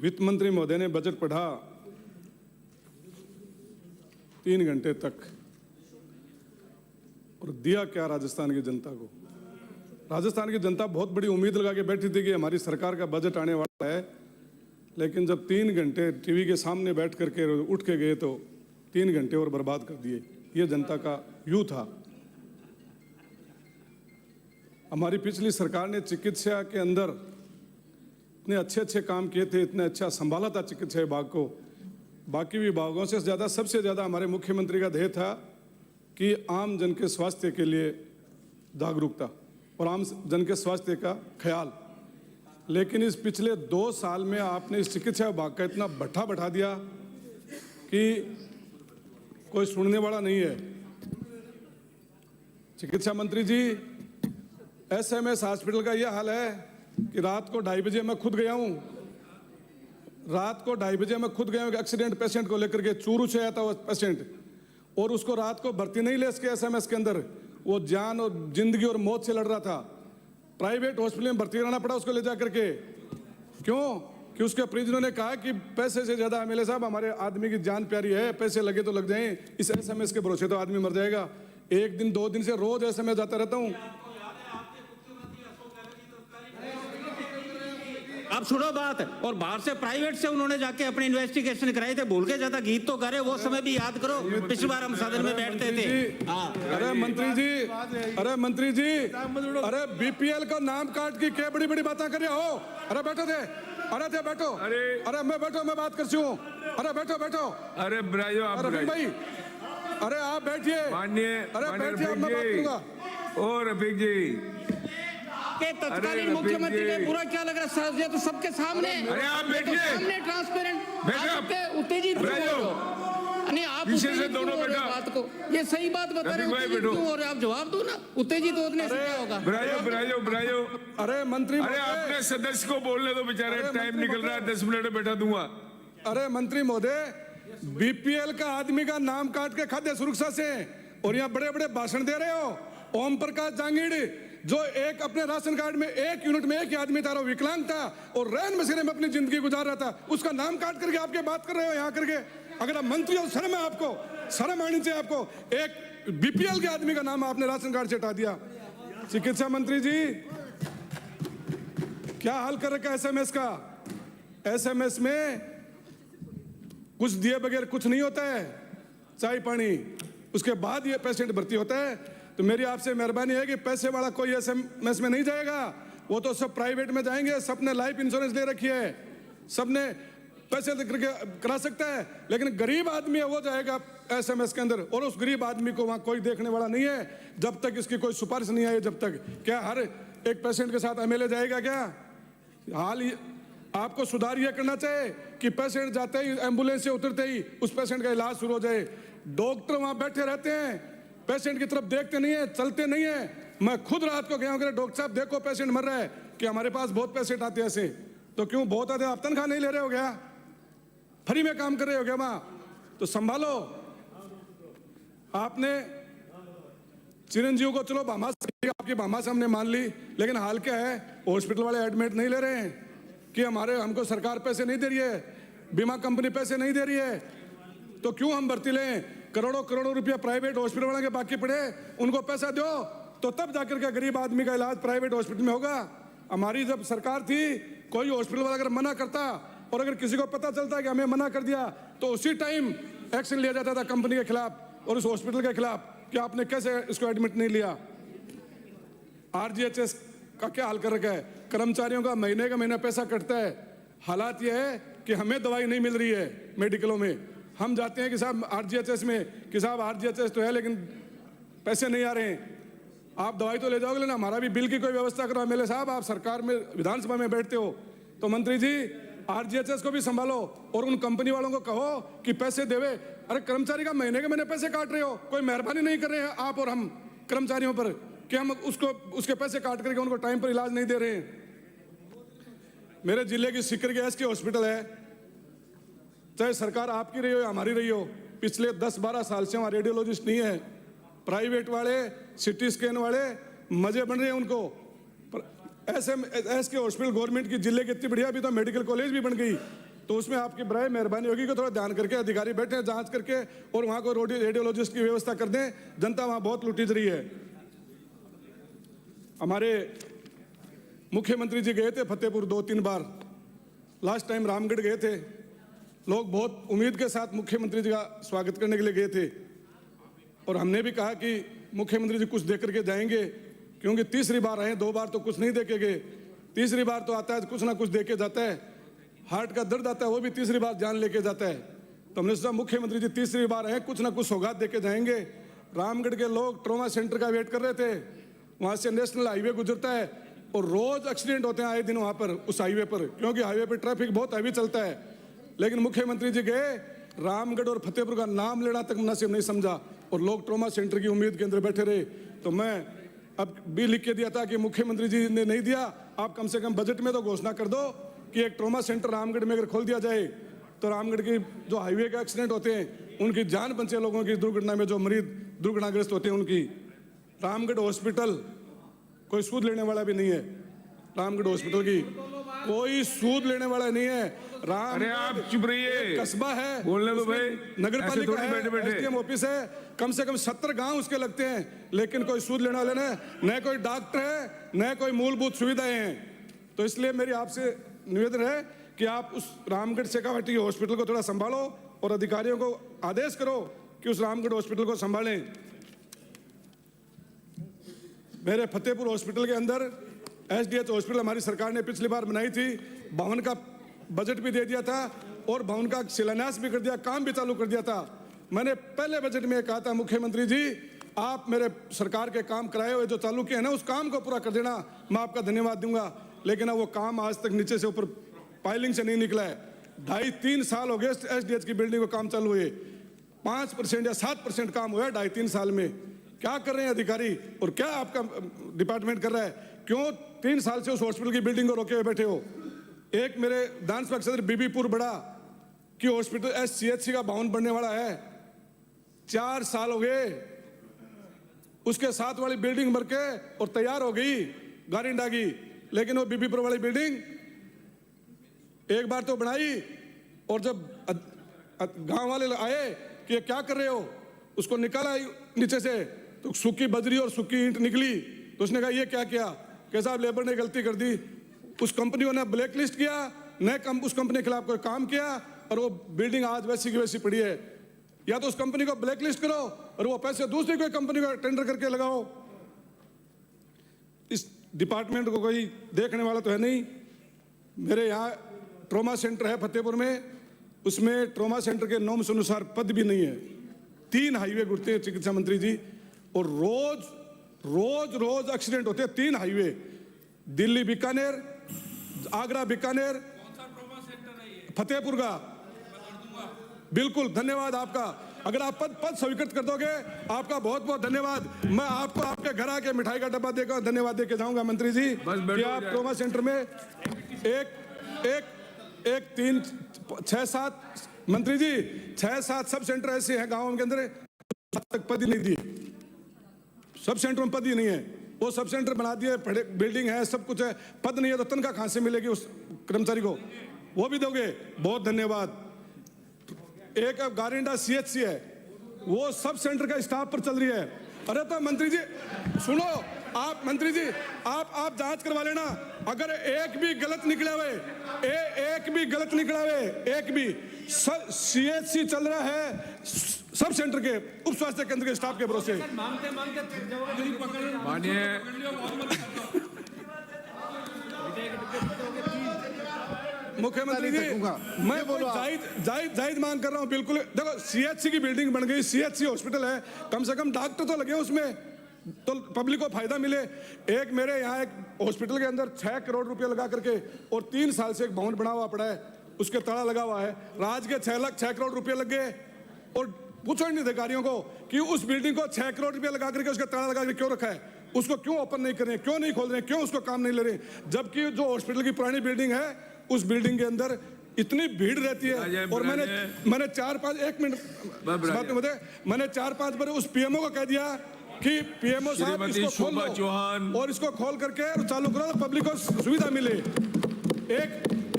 वित्त मंत्री महोदय ने बजट पढ़ा 3 घंटे तक और दिया क्या राजस्थान की जनता को। राजस्थान की जनता बहुत बड़ी उम्मीद लगा के बैठी थी कि हमारी सरकार का बजट आने वाला है, लेकिन जब 3 घंटे टीवी के सामने बैठ करके उठ के गए तो 3 घंटे और बर्बाद कर दिए। ये जनता का व्यू था। हमारी पिछली सरकार ने चिकित्सा के अंदर इतने अच्छे काम किए थे, इतने अच्छा संभाला था चिकित्सा विभाग को। बाकी विभागों से ज़्यादा, सबसे ज़्यादा हमारे मुख्यमंत्री का ध्येय था कि आम जन के स्वास्थ्य के लिए जागरूकता और आम जन के स्वास्थ्य का ख्याल। लेकिन इस पिछले 2 साल में आपने इस चिकित्सा विभाग का इतना भट्ठा बैठा दिया कि कोई सुनने वाला नहीं है। चिकित्सा मंत्री जी, एसएमएस हॉस्पिटल का यह हाल है कि रात को 2:30 बजे मैं खुद गया हूँ। रात को 2:30 बजे मैं खुद गया हूँ एक्सीडेंट पेशेंट को लेकर के। चूरू से आया था वो पेशेंट और उसको रात को भर्ती नहीं ले सके एसएमएस के अंदर। वो जान और जिंदगी और मौत से लड़ रहा था। प्राइवेट हॉस्पिटल में भर्ती कराना पड़ा उसको ले जा करके। क्यों? कि उसके परिजनों ने कहा कि पैसे से ज्यादा एमएलए साहब हमारे आदमी की जान प्यारी है, पैसे लगे तो लग जाएं, इस एसएमएस के भरोसे तो आदमी मर जाएगा। 1 दिन 2 दिन से रोज एसएमएस जाता रहता हूँ। अब सुनो बात। और बाहर से प्राइवेट से उन्होंने जाके अपनी इन्वेस्टिगेशन कराई थे, भूल के ज्यादा गीत तो करे, वो समय भी याद करो। पिछली बार हम सदन में बैठते थे। अरे मंत्री जी, अरे बीपीएल का नाम काट के क्या बड़ी बड़ी बातें कर रहे हो। अरे बैठो थे, बैठो। अरे मैं बैठो, मैं बात करती हूँ। अरे बैठो। अरे ब्राजो, आप भाई, अरे आप बैठिए। अरे बैठिए, मैं बात करूंगा। ओ रफीक जी के तत्कालीन मुख्यमंत्री के बुरा क्या लग रहा है? ये तो सबके सामने, अरे आप बैठिए, सामने ट्रांसपेरेंट, उत्तेजित नहीं आप पीछे से दोनों बैठो। बात को ये सही बात बता रहे हो और आप जवाब दो ना। उत्तेजित होने से क्या होगा? ब्राजो अरे मंत्री, अरे अपने सदस्य को बोलने दो, बेचारे टाइम निकल रहा है, 10 मिनट में बैठा दूंगा। अरे मंत्री महोदय, बीपीएल का आदमी का नाम काट के खाद्य सुरक्षा से और यहाँ बड़े बड़े भाषण दे रहे हो। ओम प्रकाश जांगीड़ जो एक अपने राशन कार्ड में 1 यूनिट में 1 ही आदमी था, विकलांग था और रैन बसेरे में अपनी जिंदगी गुजार रहा था, उसका नाम काट करके आपके बात कर रहे हो यहाँ करके। अगर आप मंत्री हो, शर्म है आपको, शर्म आनी चाहिए आपको। एक बीपीएल के आदमी का नाम आपने राशन कार्ड से हटा दिया। चिकित्सा मंत्री जी, क्या हाल कर रखा है एसएमएस का। एसएमएस में कुछ दिए बगैर कुछ नहीं होता है, चाय पानी, उसके बाद ये पेशेंट भर्ती होता है। तो मेरी आपसे मेहरबानी है कि पैसे वाला कोई एसएमएस में नहीं जाएगा, वो तो सब प्राइवेट में जाएंगे। सबने लाइफ इंश्योरेंस ले रखी है, सबने पैसे देकर करा सकता है, लेकिन गरीब आदमी है वो जाएगा एसएमएस के अंदर और उस गरीब आदमी को वहां कोई देखने वाला नहीं है जब तक इसकी कोई सिफारिश नहीं आई। जब तक क्या हर एक पेशेंट के साथ एमएलए जाएगा क्या? हाल आपको सुधार यह करना चाहिए कि पेशेंट जाते ही, एम्बुलेंस से उतरते ही उस पेशेंट का इलाज शुरू हो जाए। डॉक्टर वहां बैठे रहते हैं, पेशेंट की तरफ देखते नहीं है, चलते नहीं है। मैं खुद रात को गया हूं, डॉक्टर साहब देखो पेशेंट मर रहा है, कि हमारे पास बहुत पेशेंट आते हैं ऐसे। तो क्यों बहुत आते हैं? आप तनख्वाह नहीं ले रहे हो क्या? फ्री में काम कर रहे हो क्या वहां? तो संभालो। आपने चिरंजीव को चलो भामा, आपकी भामा से हमने मान ली, लेकिन हाल क्या है, हॉस्पिटल वाले एडमिट नहीं ले रहे हैं कि हमको सरकार पैसे नहीं दे रही है, बीमा कंपनी पैसे नहीं दे रही है। तो क्यों हम भर्ती लें? करोड़ों रुपया प्राइवेट हॉस्पिटल वाले के बाकी पड़े, उनको पैसा दो तो तब जाकर के गरीब आदमी का इलाज प्राइवेट हॉस्पिटल में होगा। हमारी जब सरकार थी, कोई हॉस्पिटल वाला अगर मना करता और अगर किसी को पता चलता कि हमें मना कर दिया तो उसी टाइम एक्शन लिया जाता था कंपनी के खिलाफ और उस हॉस्पिटल के खिलाफ कि आपने कैसे इसको एडमिट नहीं लिया। आरजीएचएस का क्या हाल कर रखा है? कर्मचारियों का महीने का महीना पैसा कटता है। हालात यह है कि हमें दवाई नहीं मिल रही है मेडिकलों में। हम जाते हैं कि साहब आरजीएचएस में, कि साहब आरजीएचएस तो है लेकिन पैसे नहीं आ रहे हैं, आप दवाई तो ले जाओगे ना, हमारा भी बिल की कोई व्यवस्था करो। एमएलए साहब, आप सरकार में, विधानसभा में बैठते हो, तो मंत्री जी आरजीएचएस को भी संभालो और उन कंपनी वालों को कहो कि पैसे देवे। अरे कर्मचारी का महीने के महीने पैसे काट रहे हो, कोई मेहरबानी नहीं कर रहे हैं आप और हम कर्मचारियों पर कि हम उसके पैसे काट करके उनको टाइम पर इलाज नहीं दे रहे हैं। मेरे जिले की सिकर गैस की हॉस्पिटल है, चाहे सरकार आपकी रही हो या हमारी रही हो, पिछले 10-12 साल से वहाँ रेडियोलॉजिस्ट नहीं है। प्राइवेट वाले, सिटी स्कैन वाले मजे बन रहे हैं उनको। एसएमएस के हॉस्पिटल गवर्नमेंट की जिले की इतनी बढ़िया, अभी तो मेडिकल कॉलेज भी बन गई। तो उसमें आपकी बराए मेहरबानी होगी कि थोड़ा ध्यान करके अधिकारी बैठे हैं, जांच करके और वहां को रेडियोलॉजिस्ट की व्यवस्था कर दें। जनता वहां बहुत लूटी जा रही है। हमारे मुख्यमंत्री जी गए थे फतेहपुर 2-3 बार, लास्ट टाइम रामगढ़ गए थे। लोग बहुत उम्मीद के साथ मुख्यमंत्री जी का स्वागत करने के लिए गए थे और हमने भी कहा कि मुख्यमंत्री जी कुछ दे करके जाएंगे, क्योंकि तीसरी बार आए, 2 बार तो कुछ नहीं देके गए, तीसरी बार तो आता है कुछ ना कुछ देके जाता है। हार्ट का दर्द आता है वो भी तीसरी बार जान लेके जाता है। तो हमने सोचा मुख्यमंत्री जी तीसरी बार आए, कुछ ना कुछ सौगात देके जाएंगे। रामगढ़ के लोग ट्रॉमा सेंटर का वेट कर रहे थे, वहां से नेशनल हाईवे गुजरता है और रोज एक्सीडेंट होते हैं आए दिन वहां पर, उस हाईवे पर, क्योंकि हाईवे पर ट्रैफिक बहुत हैवी चलता है। लेकिन मुख्यमंत्री जी गए, रामगढ़ और फतेहपुर का नाम लेना तक मुनासिब नहीं समझा और लोग ट्रॉमा सेंटर की उम्मीद के अंदर बैठे रहे। तो मैं अब भी लिख के दिया था कि मुख्यमंत्री जी ने नहीं दिया, आप कम से कम बजट में तो घोषणा कर दो कि एक ट्रॉमा सेंटर रामगढ़ में अगर खोल दिया जाए तो रामगढ़ की जो हाईवे के एक्सीडेंट होते हैं उनकी जान बचे, लोगों की दुर्घटना में जो मरीज दुर्घटनाग्रस्त होते हैं उनकी। रामगढ़ हॉस्पिटल कोई सूद लेने वाला भी नहीं है, रामगढ़ हॉस्पिटल की कोई सूद लेने वाला नहीं है। अरे आप चुप रहिए, कस्बा है, बोलने दो भाई, नगर पालिका है, बैठे बैठे एसडीएम ऑफिस है, कम से कम 70 गांव उसके लगते हैं, लेकिन कोई सूद लेने वाले न कोई डॉक्टर है, न कोई मूलभूत सुविधाएं हैं। तो इसलिए मेरी आपसे निवेदन है कि आप उस रामगढ़ शेखावाटी हॉस्पिटल को थोड़ा संभालो और अधिकारियों को आदेश करो कि उस रामगढ़ हॉस्पिटल को संभालें। मेरे फतेहपुर हॉस्पिटल के अंदर एसडीएच हॉस्पिटल हमारी सरकार ने पिछली बार बनाई थी, भवन का बजट भी दे दिया था और भवन का शिलान्यास भी कर दिया, काम भी चालू कर दिया था। मैंने पहले बजट में कहा था मुख्यमंत्री जी आप मेरे सरकार के काम कराए हुए जो चालू किए हैं ना उस काम को पूरा कर देना, मैं आपका धन्यवाद दूंगा। लेकिन अब वो काम आज तक नीचे से ऊपर पाइलिंग से नहीं निकला है। 2.5-3 साल हो गए एसडीएच की बिल्डिंग को काम चालू हुए, 5% या 7% काम हुआ है 2.5-3 साल में। क्या कर रहे हैं अधिकारी और क्या आपका डिपार्टमेंट कर रहा है? क्यों 3 साल से उस हॉस्पिटल की बिल्डिंग को रोके हुए बैठे हो? एक मेरे दानस्पा सदर बीबीपुर बड़ा कि हॉस्पिटल एससीएचसी का भवन बनने वाला है, 4 साल हो गए, उसके साथ वाली बिल्डिंग बन के और तैयार हो गई गारिंडा की, लेकिन वो बीबीपुर वाली बिल्डिंग एक बार तो बनाई और जब गांव वाले आए कि ये क्या कर रहे हो, उसको निकाला नीचे से तो सूखी बजरी और सूखी ईंट निकली। तो उसने कहा ये क्या किया? कि साहब लेबर ने गलती कर दी, उस कंपनी ने ब्लैक लिस्ट किया, उस कंपनी के खिलाफ कोई काम किया और वो बिल्डिंग आज वैसी की वैसी पड़ी है। या तो उस कंपनी को ब्लैक लिस्ट करो और वो पैसे दूसरी कोई कंपनी को टेंडर करके लगाओ। इस डिपार्टमेंट को कोई देखने वाला तो है नहीं। मेरे यहाँ ट्रॉमा सेंटर है फतेहपुर में, उसमें ट्रॉमा सेंटर के नॉर्म्स अनुसार पद भी नहीं है। 3 हाईवे गुजरते हैं चिकित्सा मंत्री जी और रोज एक्सीडेंट होते हैं। 3 हाईवे, दिल्ली बीकानेर, आगरा बीकानेर, फतेहपुर का। बिल्कुल धन्यवाद आपका, अगर आप पद स्वीकृत कर दोगे आपका बहुत बहुत धन्यवाद। मैं आपको आपके घर आके मिठाई का डब्बा देकर धन्यवाद देके जाऊंगा मंत्री जी कि आप ट्रॉमा सेंटर में एक 3 6 7 मंत्री जी 6-7 सब सेंटर ऐसे हैं गांवों के अंदर अब तक पद ही नहीं दिए, सब सेंटर में पद ही नहीं है। वो सब सेंटर बना दिए, बिल्डिंग है, सब कुछ है, पद नहीं है तो तनख्वाह कहां से मिलेगी उस कर्मचारी को? वो भी दोगे, बहुत धन्यवाद। एक अब गारिंडा सीएचसी है, वो सब सेंटर का स्टाफ पर चल रही है। अरे तो मंत्री जी सुनो, आप मंत्री जी आप जांच करवा लेना, अगर एक भी गलत निकला हुए, एक भी गलत निकला हुए, एक भी सीएचसी चल रहा है सब सेंटर के उप स्वास्थ्य केंद्र के स्टाफ के भरोसे। मुख्यमंत्री जी मैं जायज मांग कर रहा हूं, बिल्कुल। देखो सीएचसी की बिल्डिंग बन गई, सीएचसी हॉस्पिटल है, कम से कम डॉक्टर तो लगे उसमें तो पब्लिक को फायदा मिले। एक मेरे यहाँ एक हॉस्पिटल के अंदर 6 करोड़ रुपए लगा करके और 3 साल से एक भवन बना हुआ पड़ा है, उसके तड़ा लगा हुआ है, राज के 6 करोड़ रुपए लग गए और पूछो इन अधिकारियों को कि उस बिल्डिंग को 6 करोड़ रुपए लगा करके उसका तड़ा लगा करके क्यों रखा है, उसको क्यों ओपन नहीं कर रहे, क्यों नहीं खोल रहे, क्यों उसको काम नहीं ले रहे? जबकि जो हॉस्पिटल की पुरानी बिल्डिंग है उस बिल्डिंग के अंदर इतनी भीड़ रहती है। और मैंने 4-5 एक मिनट मैंने 4-5 बार उस पीएमओ को कह दिया कि पीएमओ साहब इसको खोल लो और इसको खोल करके चालू करो, पब्लिक को सुविधा मिले।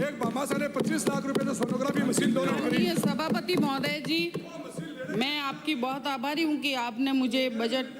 एक भामाशाह ने 25 लाख रुपए तो सोनोग्राफी मशीन दोनों खरीदी। माननीय सभापति महोदय जी, मैं आपकी बहुत आभारी हूँ कि आपने मुझे बजट